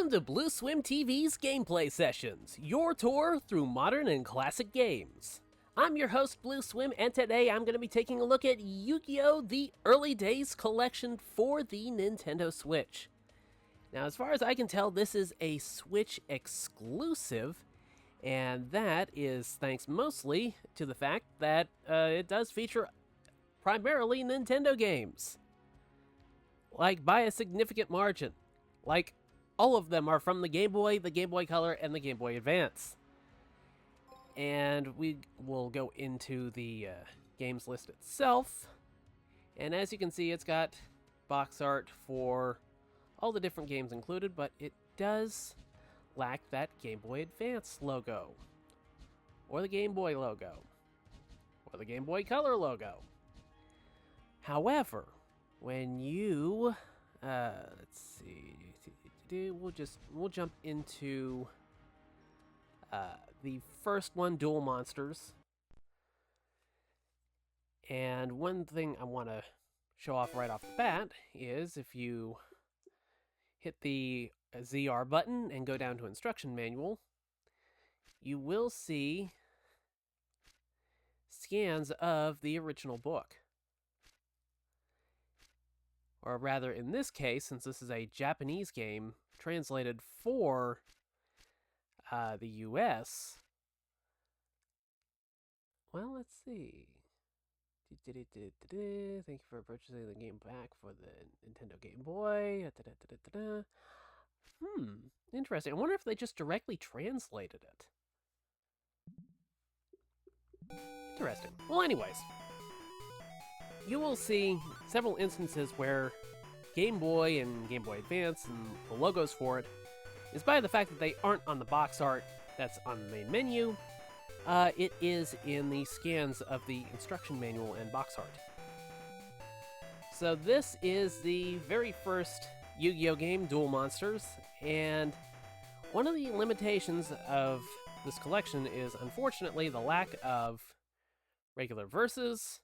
Welcome to Blue Swim TV's Gameplay Sessions, your tour through modern and classic games. I'm your host, Blue Swim, and today I'm going to be taking a look at Yu-Gi-Oh! The Early Days collection for the Nintendo Switch. Now, as far as I can tell, this is a Switch exclusive, and that is thanks mostly to the fact that it does feature primarily Nintendo games. Like, by a significant margin. Like, all of them are from the Game Boy Color, and the Game Boy Advance. And we will go into the games list itself. And as you can see, it's got box art for all the different games included, but it does lack that Game Boy Advance logo. Or the Game Boy logo. Or the Game Boy Color logo. However, when you... let's see. We'll jump into the first one, Duel Monsters. And one thing I want to show off right off the bat is if you hit the ZR button and go down to Instruction Manual, you will see scans of the original book. Or rather, in this case, since this is a Japanese game translated for the US, well, let's see. Thank you for purchasing the game back for the Nintendo Game Boy. Interesting. I wonder if they just directly translated it. Interesting. Well, anyways. You will see several instances where Game Boy and Game Boy Advance and the logos for it, in spite of the fact that they aren't on the box art that's on the main menu, it is in the scans of the instruction manual and box art. So this is the very first Yu-Gi-Oh! Game, Duel Monsters, and one of the limitations of this collection is, unfortunately, the lack of regular verses.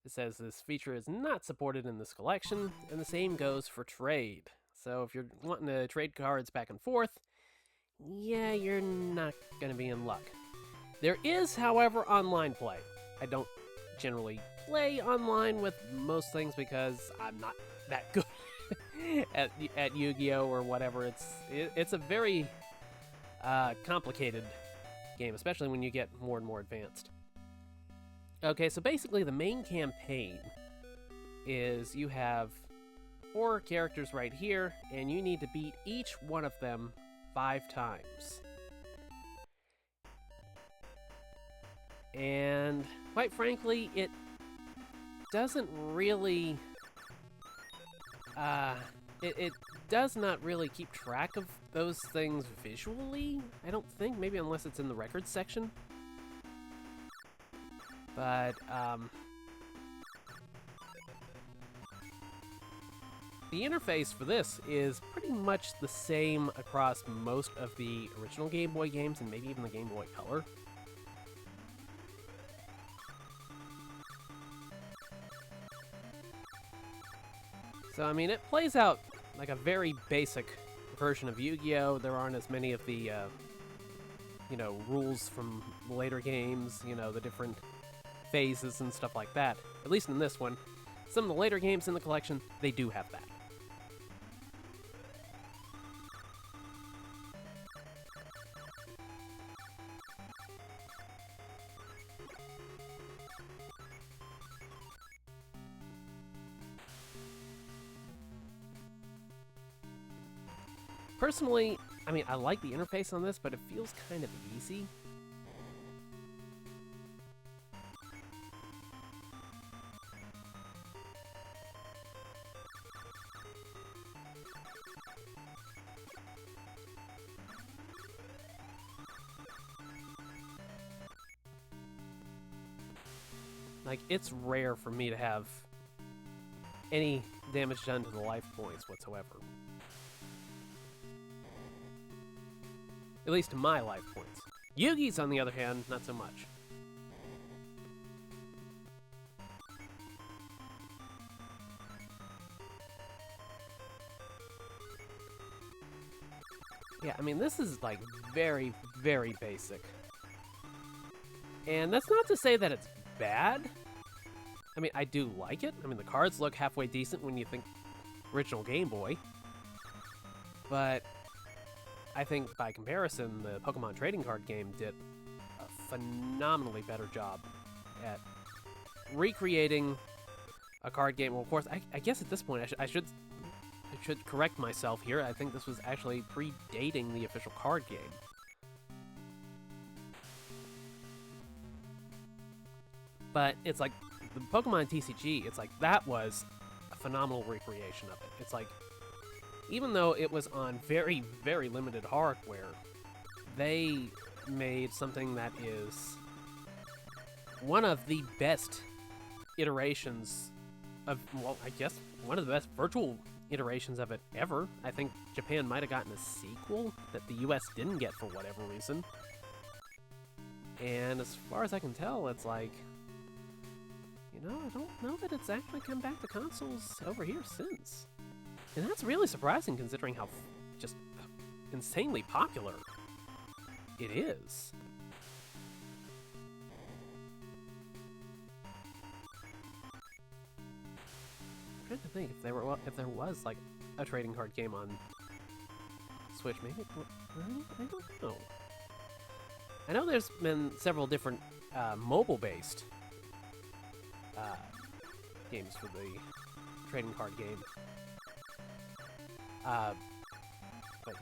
It says this feature is not supported in this collection, and the same goes for trade. So if you're wanting to trade cards back and forth, yeah, you're not going to be in luck. There is, however, online play. I don't generally play online with most things because I'm not that good at Yu-Gi-Oh! Or whatever. It's a very complicated game, especially when you get more and more advanced. Okay, so basically the main campaign is you have 4 characters right here, and you need to beat each one of them 5 times. And quite frankly, it doesn't really... It does not really keep track of those things visually, I don't think. Maybe unless it's in the records section. But, the interface for this is pretty much the same across most of the original Game Boy games and maybe even the Game Boy Color. So, I mean, it plays out like a very basic version of Yu-Gi-Oh! There aren't as many of the, rules from later games, the different phases and stuff like that. At least in this one. Some of the later games in the collection, they do have that. Personally, I mean, I like the interface on this, but it feels kind of easy. Like, it's rare for me to have any damage done to the life points whatsoever. At least to my life points. Yugi's, on the other hand, not so much. Yeah, I mean, this is, like, very, very basic. And that's not to say that it's bad. I mean, I do like it. I mean, the cards look halfway decent when you think original Game Boy. But I think by comparison, the Pokemon trading card game did a phenomenally better job at recreating a card game. Well, of course, I guess at this point I should correct myself here. I think this was actually predating the official card game. But it's like the Pokemon TCG, it's like that was a phenomenal recreation of it. It's like, even though it was on very, very limited hardware, they made something that is one of the best iterations of, well, I guess one of the best virtual iterations of it ever. I think Japan might have gotten a sequel that the US didn't get for whatever reason. And as far as I can tell, it's like, you know, I don't know that it's actually come back to consoles over here since. And that's really surprising considering how just insanely popular it is. I'm trying to think if there was like a trading card game on Switch. Maybe I don't know. I know there's been several different mobile-based games for the trading card game. But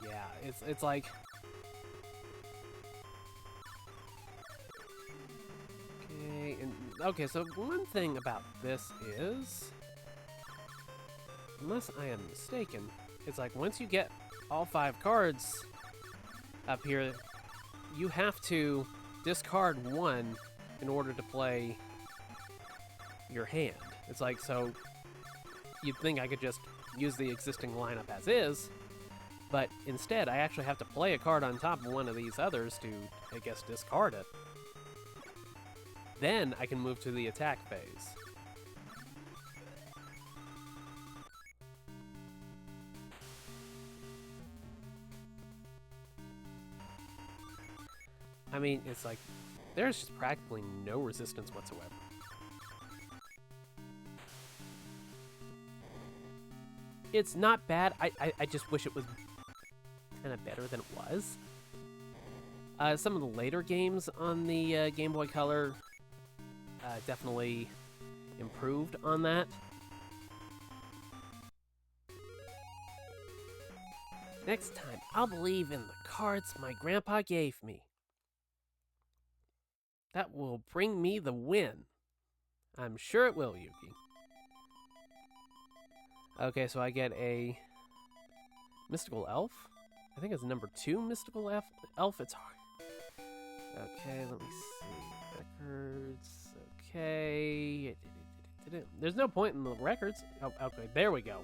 yeah, it's like, okay, so one thing about this is, unless I am mistaken, it's like once you get all 5 cards up here, you have to discard one in order to play your hand. It's like, so you'd think I could just use the existing lineup as is, but instead I actually have to play a card on top of one of these others to, I guess, discard it. Then I can move to the attack phase. I mean, it's like, there's just practically no resistance whatsoever. It's not bad. I just wish it was kind of better than it was. Some of the later games on the Game Boy Color definitely improved on that. Next time, I'll believe in the cards my grandpa gave me. That will bring me the win. I'm sure it will, Yuki. Okay, so I get a mystical elf. I think it's number 2 mystical elf. It's hard. Okay, let me see. Records. Okay. There's no point in the records. Oh, okay, there we go.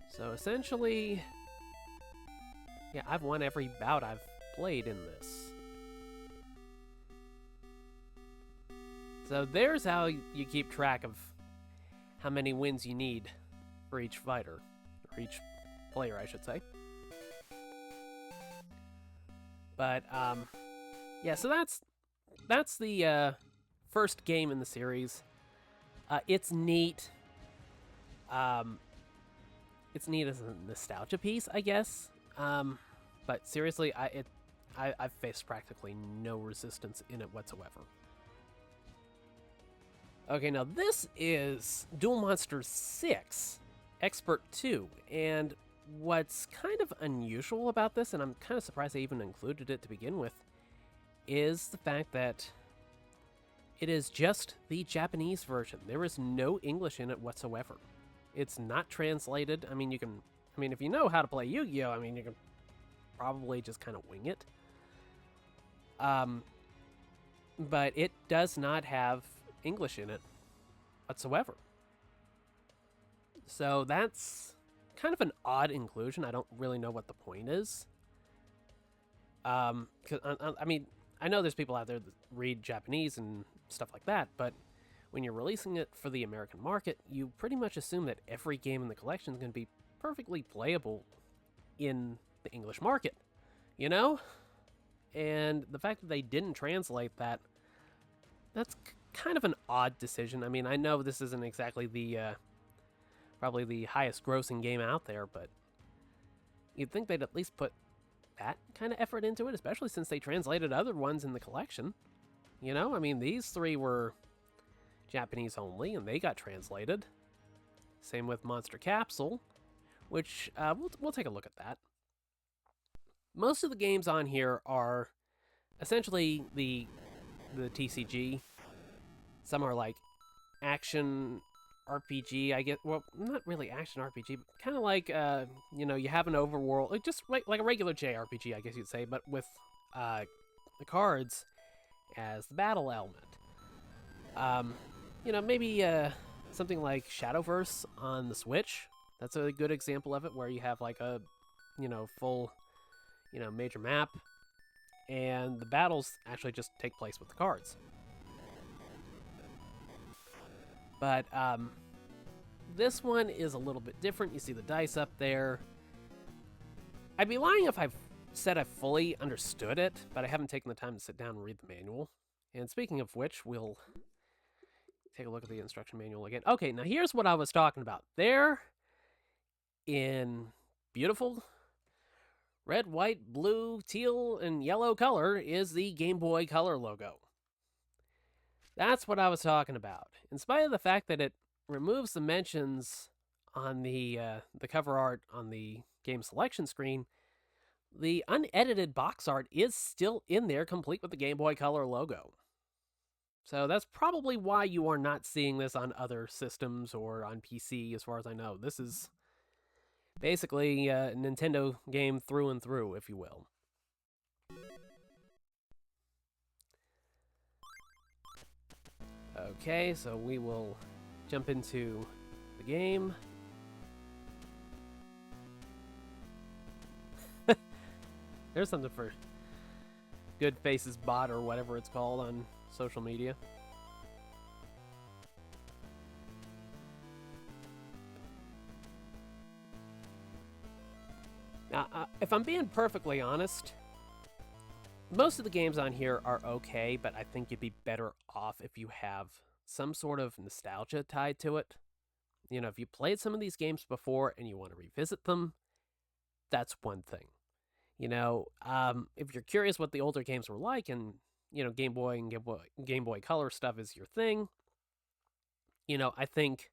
So essentially, yeah, I've won every bout I've played in this. So there's how you keep track of how many wins you need for each fighter, or each player, I should say. But yeah, so that's the first game in the series. It's neat. It's neat as a nostalgia piece, I guess. But seriously, I've faced practically no resistance in it whatsoever. Okay, now this is Duel Monsters 6, Expert 2, and what's kind of unusual about this, and I'm kind of surprised they even included it to begin with, is the fact that it is just the Japanese version. There is no English in it whatsoever. It's not translated. I mean, if you know how to play Yu-Gi-Oh!, I mean, you can probably just kind of wing it. But it does not have English in it whatsoever. So that's kind of an odd inclusion. I don't really know what the point is. 'Cause, I mean, I know there's people out there that read Japanese and stuff like that, but when you're releasing it for the American market, you pretty much assume that every game in the collection is going to be perfectly playable in the English market, you know? And the fact that they didn't translate that, that's kind of an odd decision. I mean, I know this isn't exactly the probably the highest grossing game out there, but you'd think they'd at least put that kind of effort into it, especially since they translated other ones in the collection. You know, I mean, these 3 were Japanese only, and they got translated. Same with Monster Capsule, which we'll take a look at that. Most of the games on here are essentially the TCG. Some are like action RPG, I guess. Well, not really action RPG, but kind of like, you have an overworld, like just like a regular JRPG, I guess you'd say, but with the cards as the battle element. Maybe something like Shadowverse on the Switch. That's a good example of it, where you have like a, full, major map, and the battles actually just take place with the cards. But this one is a little bit different. You see the dice up there. I'd be lying if I've said I fully understood it, but I haven't taken the time to sit down and read the manual. And speaking of which, we'll take a look at the instruction manual again. Okay, now here's what I was talking about. There, in beautiful red, white, blue, teal, and yellow color, is the Game Boy Color logo. That's what I was talking about. In spite of the fact that it removes the mentions on the cover art on the game selection screen, the unedited box art is still in there, complete with the Game Boy Color logo. So that's probably why you are not seeing this on other systems or on PC, as far as I know. This is basically a Nintendo game through and through, if you will. Okay, so we will jump into the game. There's something for Good Faces Bot or whatever it's called on social media. Now, if I'm being perfectly honest, most of the games on here are okay, but I think you'd be better off if you have some sort of nostalgia tied to it. If you played some of these games before and you want to revisit them, that's one thing. If you're curious what the older games were like, and Game Boy and Game Boy Color stuff is your thing, I think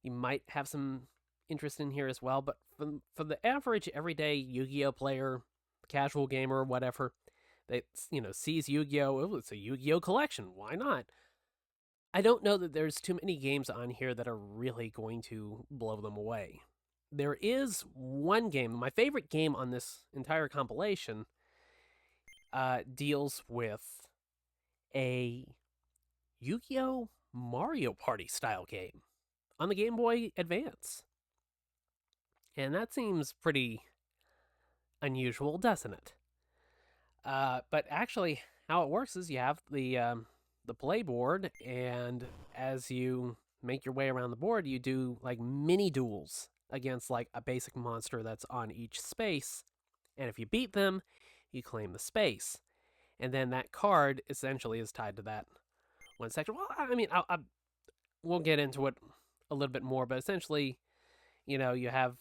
you might have some interest in here as well. But for the average everyday Yu-Gi-Oh player, casual gamer, whatever, that sees Yu-Gi-Oh, oh, it's a Yu-Gi-Oh collection, why not? I don't know that there's too many games on here that are really going to blow them away. There is one game, my favorite game on this entire compilation, deals with a Yu-Gi-Oh! Mario Party style game on the Game Boy Advance. And that seems pretty unusual, doesn't it? But actually, how it works is you have the play board, and as you make your way around the board, you do like mini duels against like a basic monster that's on each space. And if you beat them, you claim the space. And then that card essentially is tied to that one section. Well, I mean, we'll get into it a little bit more, but essentially, you have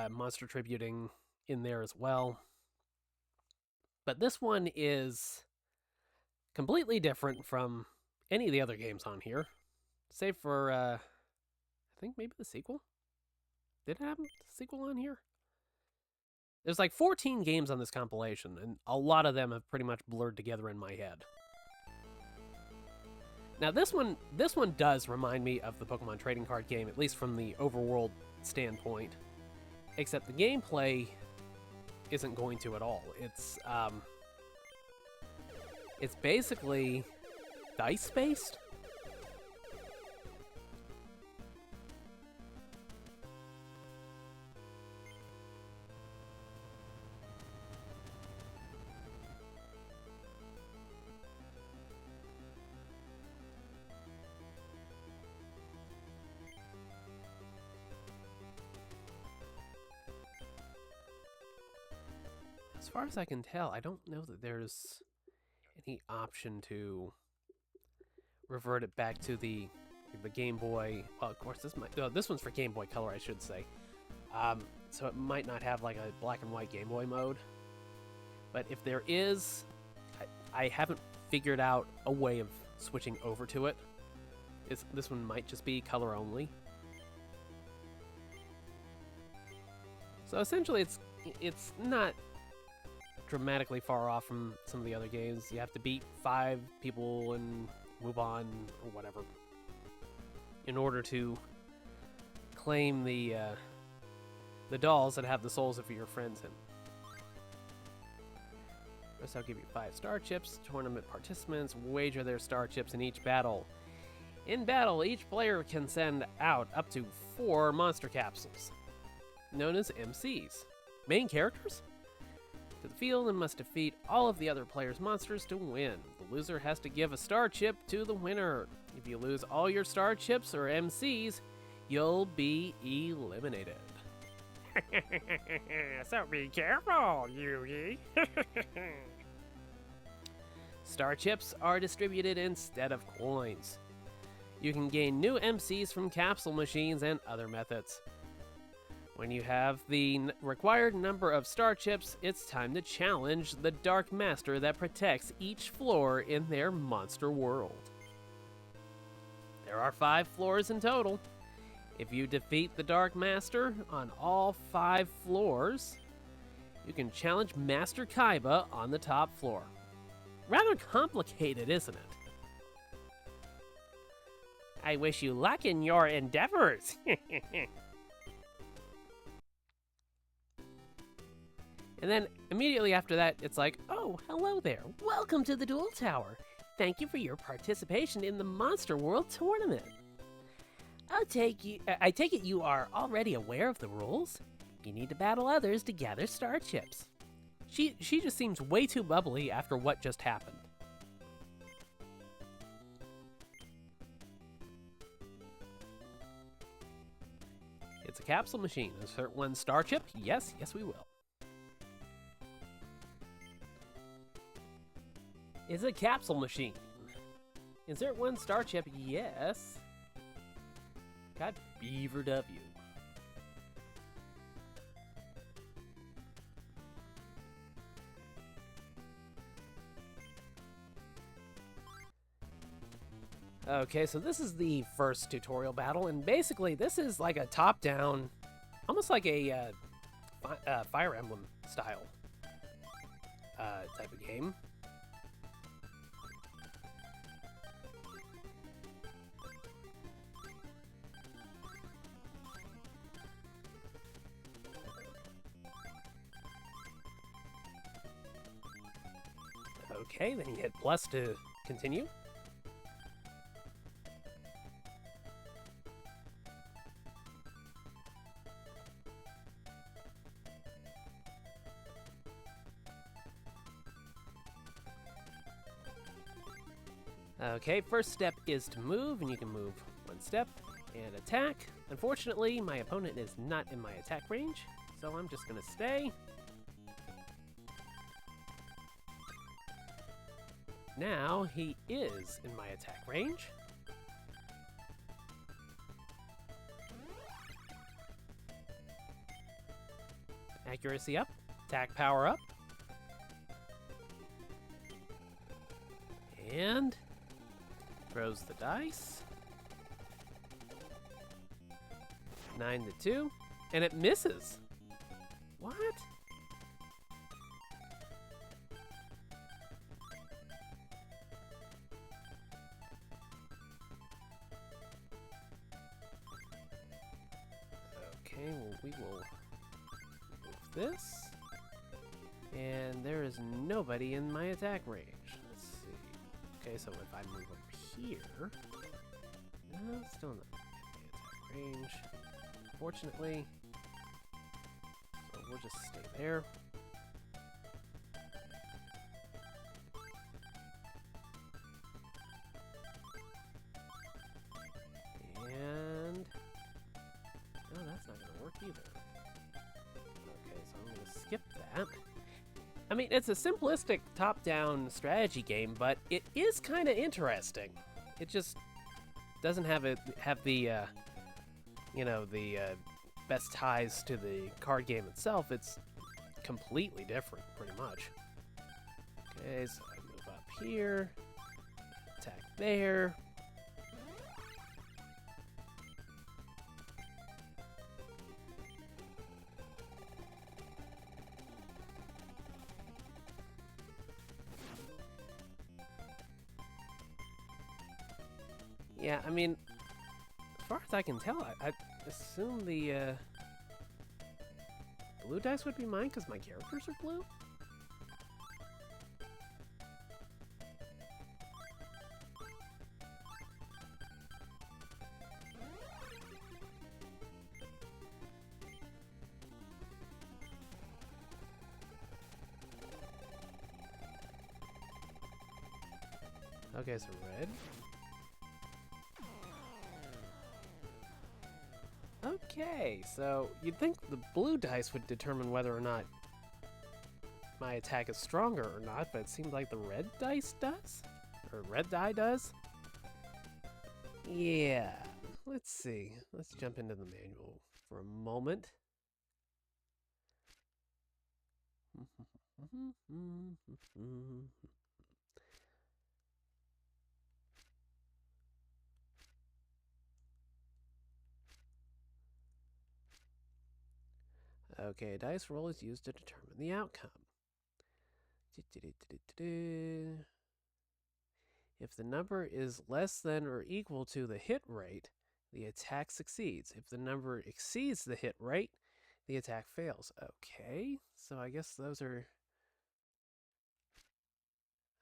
monster tributing in there as well. But this one is completely different from any of the other games on here, save for, I think maybe the sequel? Did it have a sequel on here? There's like 14 games on this compilation, and a lot of them have pretty much blurred together in my head. Now this one does remind me of the Pokemon trading card game, at least from the overworld standpoint, except the gameplay isn't going to at all. It's basically dice-based. As far as I can tell, I don't know that there's any option to revert it back to the Game Boy. Well, of course, this one's for Game Boy Color, I should say. So it might not have like a black and white Game Boy mode. But if there is, I haven't figured out a way of switching over to it. This one might just be color only. So essentially, it's not dramatically far off from some of the other games. You have to beat 5 people and move on or whatever in order to claim the dolls that have the souls of your friends in. First, I'll give you 5 star chips. Tournament participants wager their star chips in each battle. In battle, each player can send out up to 4 monster capsules, known as MCs, main characters, to the field and must defeat all of the other players' monsters to win. The loser has to give a star chip to the winner. If you lose all your star chips or MCs, you'll be eliminated. So be careful, Yugi. Star chips are distributed instead of coins. You can gain new MCs from capsule machines and other methods. When you have the required number of star chips, it's time to challenge the Dark Master that protects each floor in their monster world. There are 5 floors in total. If you defeat the Dark Master on all 5 floors, you can challenge Master Kaiba on the top floor. Rather complicated, isn't it? I wish you luck in your endeavors. And then immediately after that, it's like, oh, hello there. Welcome to the Duel Tower. Thank you for your participation in the Monster World Tournament. I take it you are already aware of the rules. You need to battle others to gather star chips. She just seems way too bubbly after what just happened. It's a capsule machine. Insert 1 star chip? Yes, we will. It's a capsule machine. Insert 1 star chip? Yes. Got Beaver W. Okay, so this is the first tutorial battle, and basically this is like a top-down, almost like a Fire Emblem style type of game. Okay, then you hit plus to continue. Okay, first step is to move, and you can move 1 step and attack. Unfortunately, my opponent is not in my attack range, so I'm just gonna stay. Now he is in my attack range. Accuracy up, attack power up. And throws the dice. 9 to 2, and it misses. What? Okay, well, we will move this. And there is nobody in my attack range. Let's see. Okay, so if I move over here... No, still not in my attack range. Fortunately. So we'll just stay there. And... No, that's not going to work either. Okay, so I'm going to skip that. mean, it's a simplistic top-down strategy game, but it is kind of interesting. It just doesn't have the best ties to the card game itself. It's completely different, pretty much. Okay, so I move up here, attack there. Yeah, I mean, as far as I can tell, I assume the blue dice would be mine because my characters are blue? Okay, so red. Okay, so you'd think the blue dice would determine whether or not my attack is stronger or not, but it seems like the red dice does? Or red die does? Yeah, let's see. Let's jump into the manual for a moment. Okay, dice roll is used to determine the outcome. If the number is less than or equal to the hit rate, the attack succeeds. If the number exceeds the hit rate, the attack fails. Okay, so I guess those are...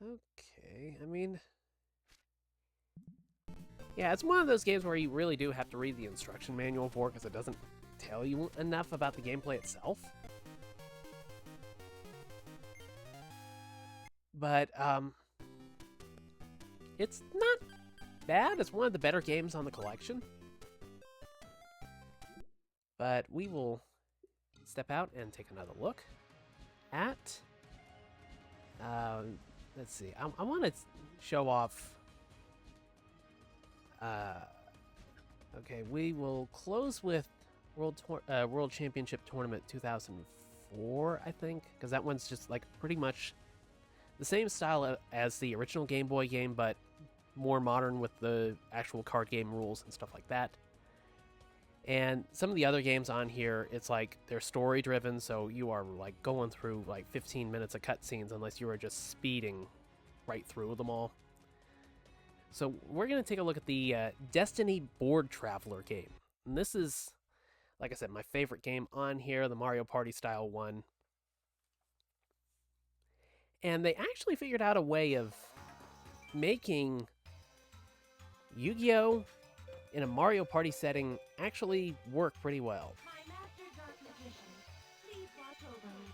Okay, I mean... Yeah, it's one of those games where you really do have to read the instruction manual for it because it doesn't tell you enough about the gameplay itself. But, it's not bad. It's one of the better games on the collection. But we will step out and take another look at... let's see. I want to show off... okay, we will close with World Championship Tournament 2004, I think, because that one's just like pretty much the same style as the original Game Boy game, but more modern with the actual card game rules and stuff like that. And some of the other games on here, it's like they're story driven, so you are like going through like 15 minutes of cutscenes unless you are just speeding right through them all. So we're going to take a look at the Destiny Board Traveler game. And this is, like I said, my favorite game on here, the Mario Party style one. And they actually figured out a way of making Yu-Gi-Oh! In a Mario Party setting actually work pretty well. My master dark magician, please watch over me.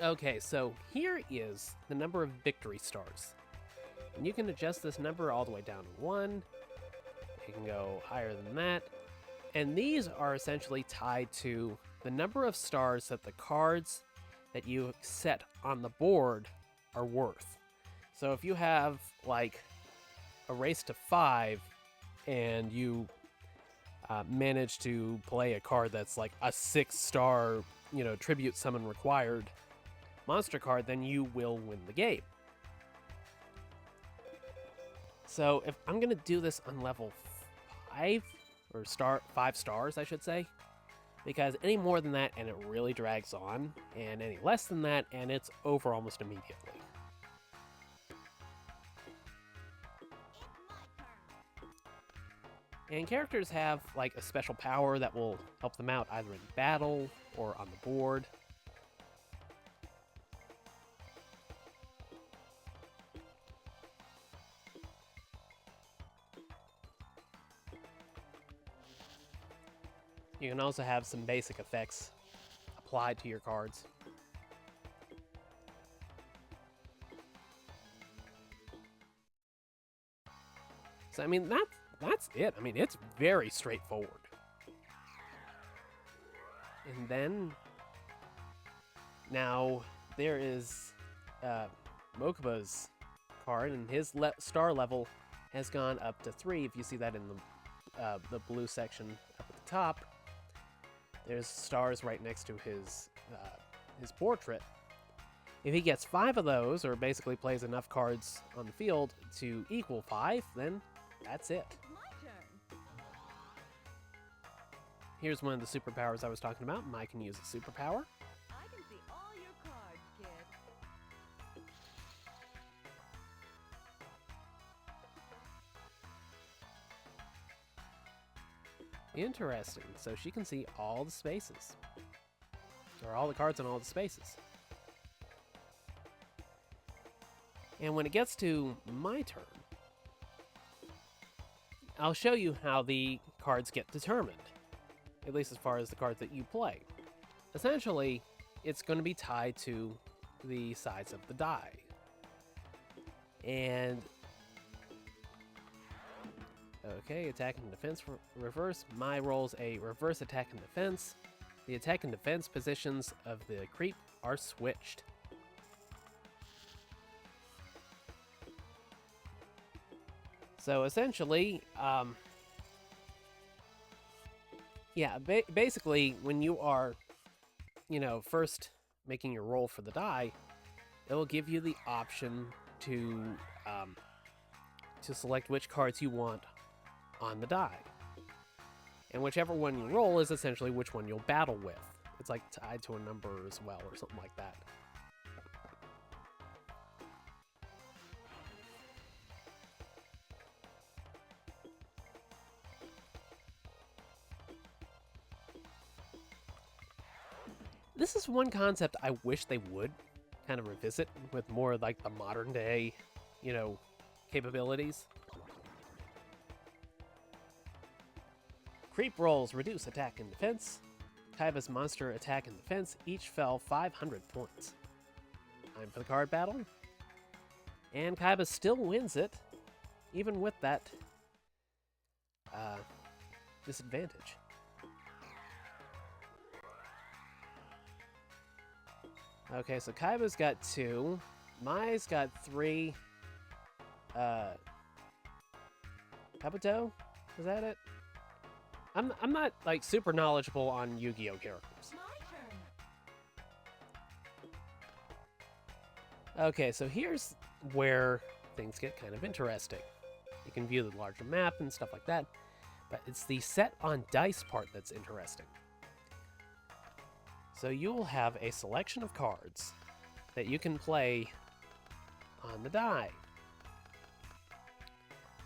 Okay, so here is the number of victory stars. And you can adjust this number all the way down to 1. You can go higher than that. And these are essentially tied to the number of stars that the cards that you set on the board are worth. So if you have like a race to 5 and you manage to play a card that's like a 6-star, tribute summon required monster card, then you will win the game. So if I'm gonna do this on level 5 or 5 stars, I should say, because any more than that and it really drags on, and any less than that and it's over almost immediately. And characters have like a special power that will help them out either in battle or on the board. You can also have some basic effects applied to your cards. So I mean, that's it. I mean, it's very straightforward. And then, now, there is Mokuba's card, and his star level has gone up to 3. If you see that in the blue section up at the top, there's stars right next to his portrait. If he gets 5 of those, or basically plays enough cards on the field to equal 5, then that's it. Here's one of the superpowers I was talking about. Mai can use a superpower. I can see all your cards, kid. Interesting. So she can see all the spaces. Or all the cards in all the spaces. And when it gets to my turn, I'll show you how the cards get determined. At least as far as the cards that you play. Essentially, it's going to be tied to the size of the die. And okay, attack and defense reverse. Mai rolls a reverse attack and defense. The attack and defense positions of the creep are switched. So essentially, yeah, basically when you are, first making your roll for the die, it will give you the option to select which cards you want on the die. And whichever one you roll is essentially which one you'll battle with. It's like tied to a number as well, or something like that. This is one concept I wish they would kind of revisit with more like the modern day, capabilities. Creep rolls reduce attack and defense. Kaiba's monster attack and defense each fell 500 points. Time for the card battle. And Kaiba still wins it, even with that disadvantage. Okay, so Kaiba's got 2. Mai's got 3. Kabuto? Is that it? I'm not, like, super knowledgeable on Yu-Gi-Oh! Characters. Okay, so here's where things get kind of interesting. You can view the larger map and stuff like that, but it's the set on dice part that's interesting. So you'll have a selection of cards that you can play on the die.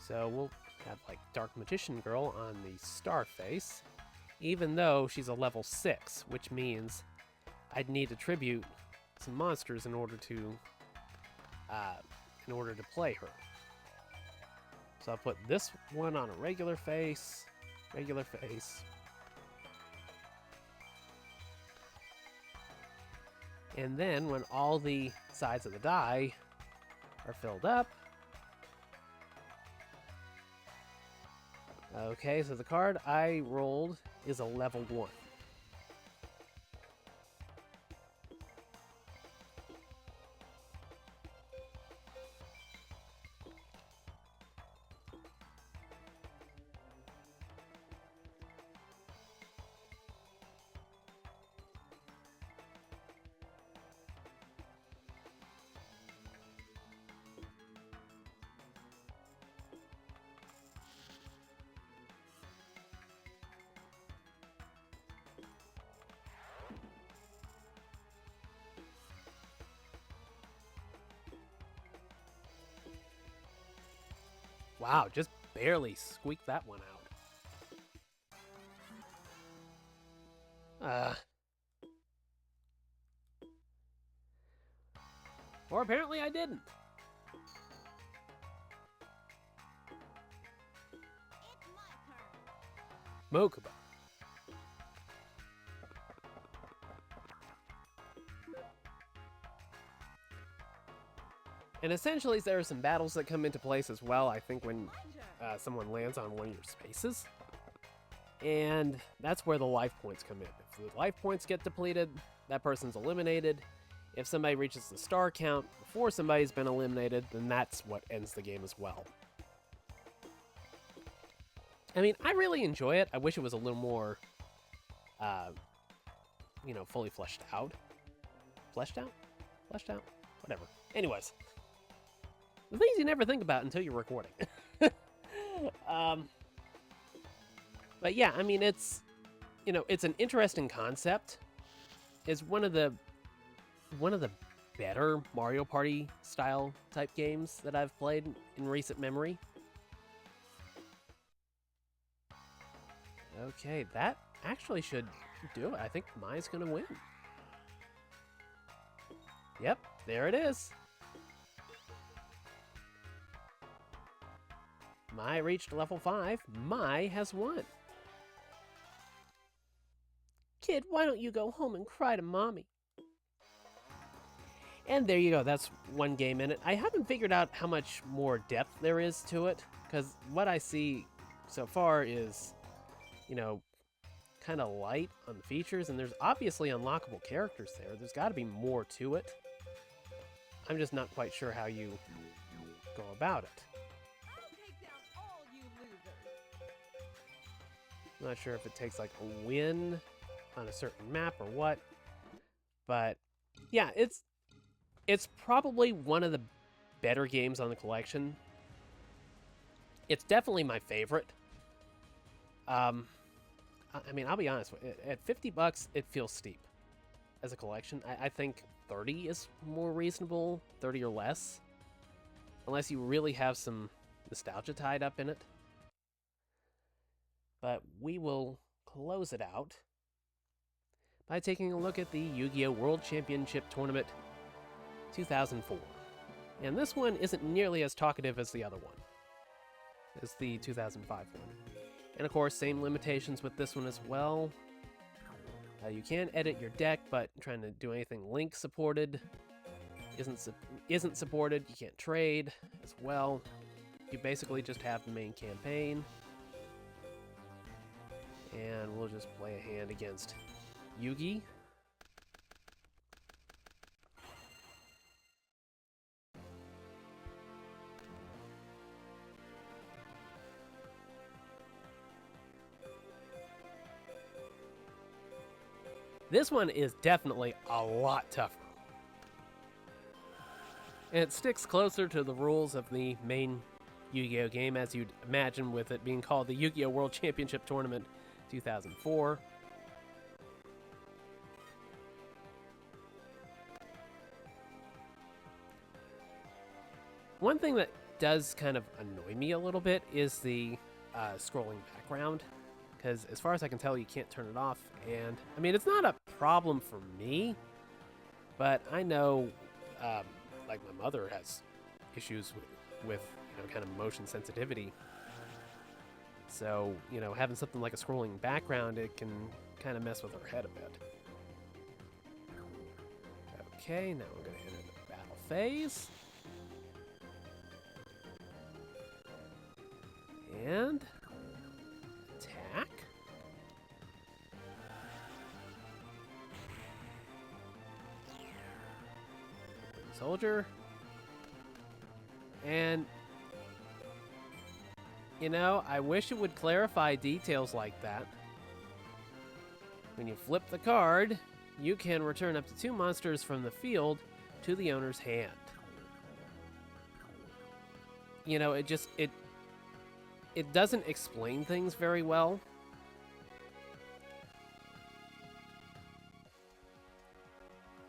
So we'll have like Dark Magician Girl on the star face, even though she's a level 6, which means I'd need to tribute some monsters in order to play her. So I'll put this one on a regular face. And then when all the sides of the die are filled up, okay, so the card I rolled is a level 1. Wow, just barely squeaked that one out. Or apparently I didn't. It's my turn. Mokuba. And essentially there are some battles that come into place as well. I think when My turn. someone lands on one of your spaces. And that's where the life points come in. If the life points get depleted, that person's eliminated. If somebody reaches the star count before somebody's been eliminated, then that's what ends the game as well. I mean, I really enjoy it. I wish it was a little more, fully fleshed out. Fleshed out? Fleshed out? Whatever. Anyways. The things you never think about until you're recording. But yeah, I mean, it's an interesting concept. It's one of the better Mario Party style type games that I've played in recent memory. Okay, that actually should do it. I think Mai's gonna win. Yep, there it is. Mai reached level 5. Mai has won. Kid, why don't you go home and cry to mommy? And there you go. That's one game in it. I haven't figured out how much more depth there is to it, because what I see so far is, kind of light on the features, and there's obviously unlockable characters there. There's got to be more to it. I'm just not quite sure how you go about it. I'll take down all you losers. I'm not sure if it takes like a win on a certain map or what, but yeah, it's probably one of the better games on the collection. It's definitely my favorite. I mean, I'll be honest, at $50, it feels steep as a collection. I think 30 is more reasonable, 30 or less, unless you really have some nostalgia tied up in it. But we will close it out by taking a look at the Yu-Gi-Oh! World Championship Tournament 2004. And this one isn't nearly as talkative as the other one, as the 2005 one. And of course, same limitations with this one as well. You can edit your deck, but trying to do anything Link supported isn't supported. You can't trade as well. You basically just have the main campaign. And we'll just play a hand against Yugi. This one is definitely a lot tougher. And it sticks closer to the rules of the main Yu-Gi-Oh! Game, as you'd imagine, with it being called the Yu-Gi-Oh! World Championship Tournament 2004. One thing that does kind of annoy me a little bit is the scrolling background, because as far as I can tell, you can't turn it off. And I mean, it's not a problem for me, but I know, like my mother has issues with kind of motion sensitivity. So, having something like a scrolling background, it can kind of mess with her head a bit. Okay, now we're going to enter the battle phase. And attack. Soldier. And I wish it would clarify details like that. When you flip the card, you can return up to 2 monsters from the field to the owner's hand. It doesn't explain things very well.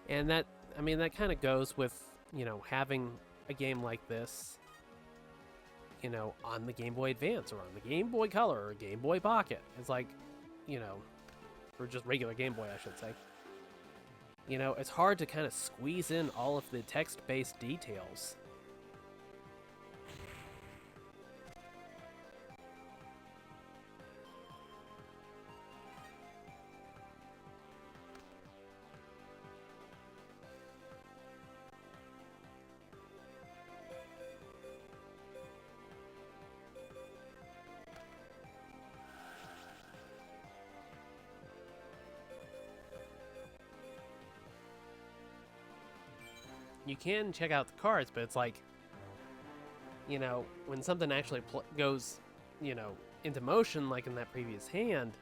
And that kind of goes with, having a game like this, on the Game Boy Advance or on the Game Boy Color or Game Boy Pocket. It's like, or just regular Game Boy, I should say. It's hard to kind of squeeze in all of the text-based details. you can check out the cards, but it's like, you know, when something actually goes, you know, into motion, like in that previous hand,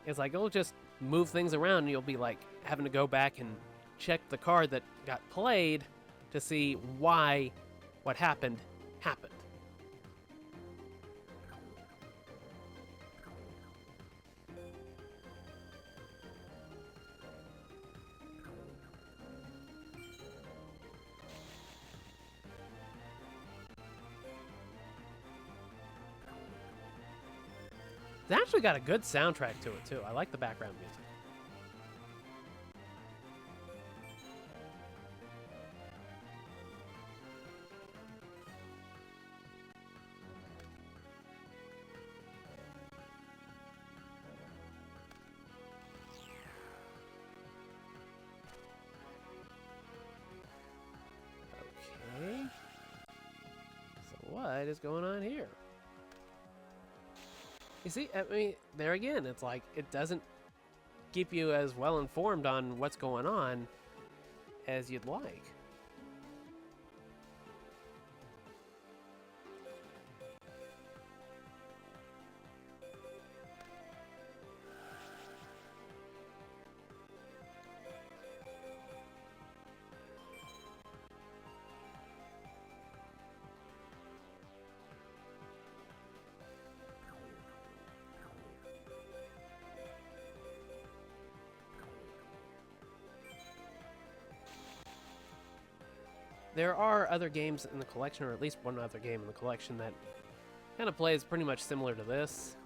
it's like it'll just move things around, and you'll be like having to go back and check the card that got played to see why what happened. It's actually got a good soundtrack to it, too. I like the background music. Okay. So what is going on here? You see, I mean, there again, it's like it doesn't keep you as well informed on what's going on as you'd like. There are other games in the collection, or at least one other game in the collection that kind of plays pretty much similar to this.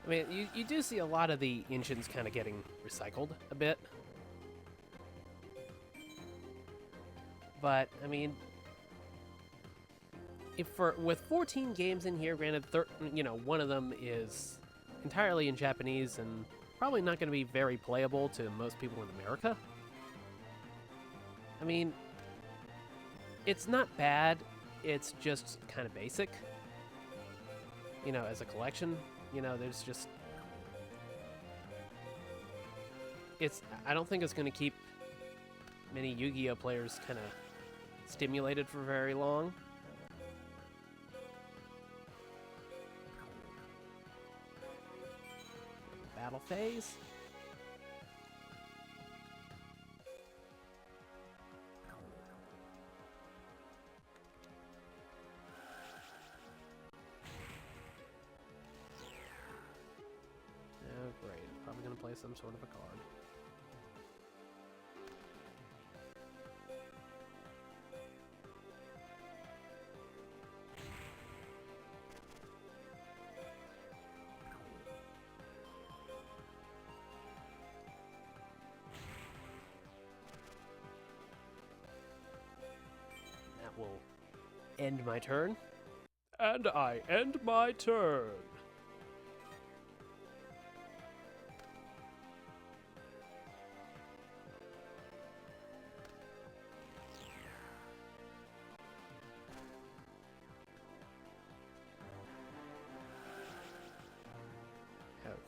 I mean, you do see a lot of the engines kind of getting recycled a bit. But, I mean, with 14 games in here, granted, you know, one of them is entirely in Japanese and probably not going to be very playable to most people in America. I mean, it's not bad. It's just kind of basic. You know, as a collection, you know, there's just... I don't think it's going to keep many Yu-Gi-Oh players kind of stimulated for very long. Battle phase. Oh, great. Probably going to play some sort of a card. That will end my turn. And I end my turn.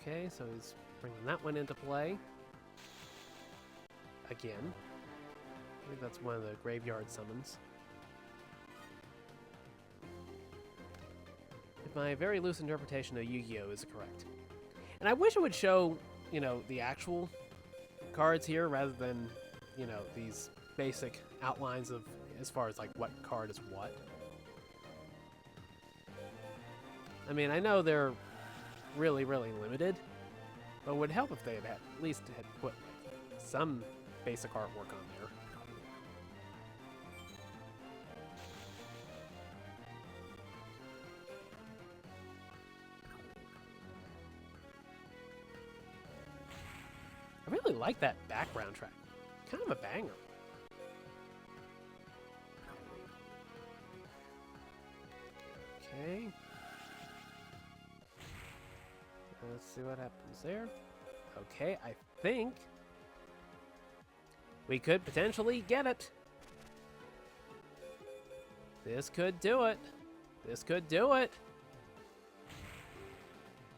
Okay, so he's bringing that one into play. Again. I think that's one of the graveyard summons. If my very loose interpretation of Yu-Gi-Oh is correct. And I wish it would show, you know, the actual cards here rather than, you know, these basic outlines of as far as like what card is what. I mean, I know they're really, really limited, but it would help if they had at least had put like, some basic artwork on there. I really like that background track. Kind of a banger. Okay. Let's see what happens there. Okay, I think we could potentially get it. This could do it. This could do it.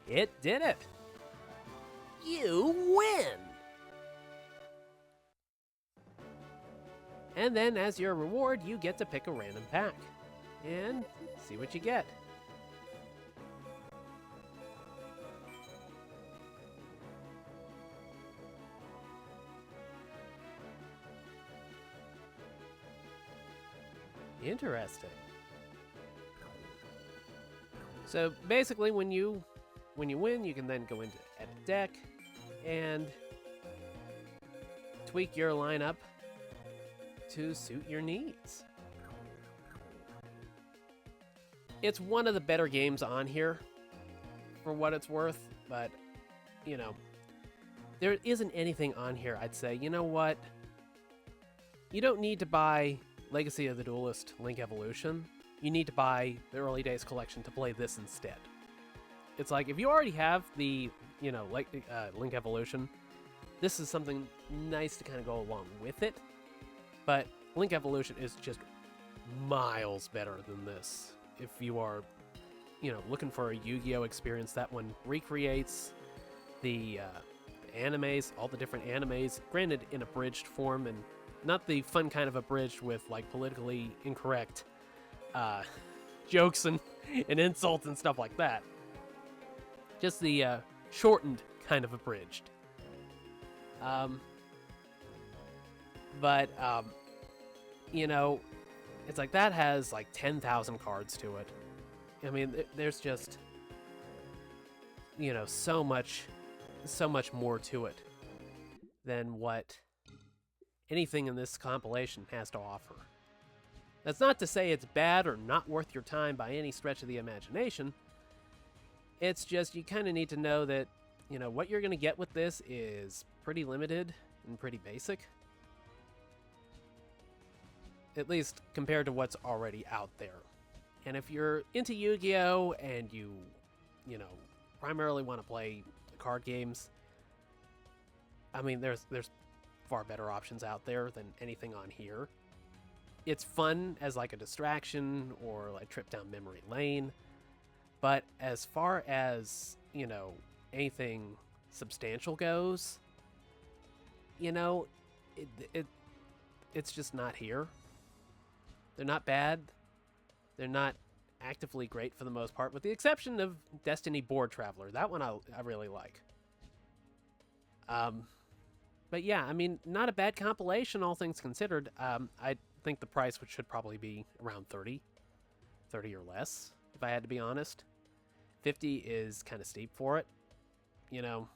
It did it. You win! And then as your reward, you get to pick a random pack and see what you get. Interesting. So basically, when you win, you can then go into edit deck and tweak your lineup to suit your needs. It's one of the better games on here, for what it's worth, but you know, there isn't anything on here I'd say, you know what? You don't need to buy Legacy of the Duelist Link Evolution. You need to buy the Early Days collection to play this instead. It's like, if you already have the, you know, like Link Evolution, this is something nice to kind of go along with it. But Link Evolution is just miles better than this. If you are, you know, looking for a Yu-Gi-Oh experience, that one recreates the animes, all the different animes, granted in abridged form, and not the fun kind of abridged with like politically incorrect jokes and insults and stuff like that. Just the shortened kind of abridged. But you know, it's like that has like 10,000 cards to it. I mean, there's just, you know, so much more to it than what anything in this compilation has to offer. That's not to say it's bad or not worth your time by any stretch of the imagination. It's just you kind of need to know that, you know, what you're going to get with this is pretty limited and pretty basic. At least compared to what's already out there. And if you're into Yu-Gi-Oh! And you know, primarily want to play card games, I mean, there's far better options out there than anything on here. It's fun as like a distraction or like trip down memory lane. But as far as, you know, anything substantial goes, you know, it's just not here. They're not bad. They're not actively great for the most part, with the exception of Destiny Board Traveler. That one I really like. But yeah, I mean, not a bad compilation, all things considered. I think the price should probably be around 30 or less, if I had to be honest. 50 is kind of steep for it. You know,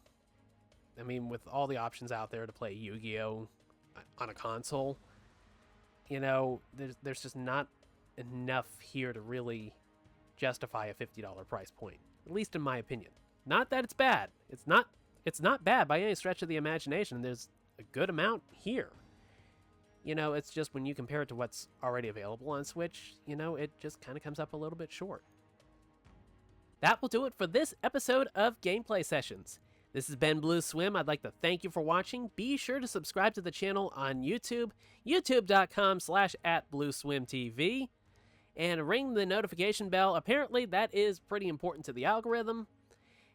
I mean, with all the options out there to play Yu-Gi-Oh! On a console, you know, there's just not enough here to really justify a $50 price point, at least in my opinion. Not that it's bad. It's not bad by any stretch of the imagination. There's a good amount here. You know, it's just when you compare it to what's already available on Switch, you know, it just kind of comes up a little bit short. That will do it for this episode of Gameplay Sessions. This has been Blueswim. I'd like to thank you for watching. Be sure to subscribe to the channel on YouTube, youtube.com/@blueswimtv, and ring the notification bell. Apparently, that is pretty important to the algorithm.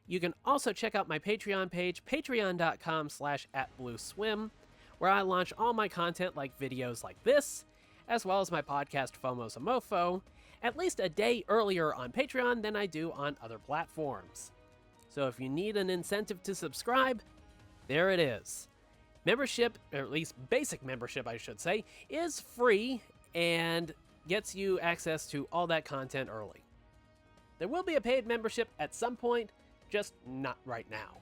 You can also check out my Patreon page, patreon.com/@blueswim, where I launch all my content like videos like this, as well as my podcast FOMOSAMOFO, at least a day earlier on Patreon than I do on other platforms. So if you need an incentive to subscribe, there it is. Membership, or at least basic membership I should say, is free and gets you access to all that content early. There will be a paid membership at some point, just not right now.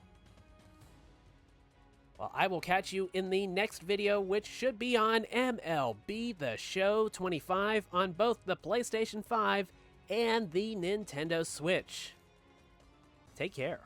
Well, I will catch you in the next video, which should be on MLB The Show 25 on both the PlayStation 5 and the Nintendo Switch. Take care.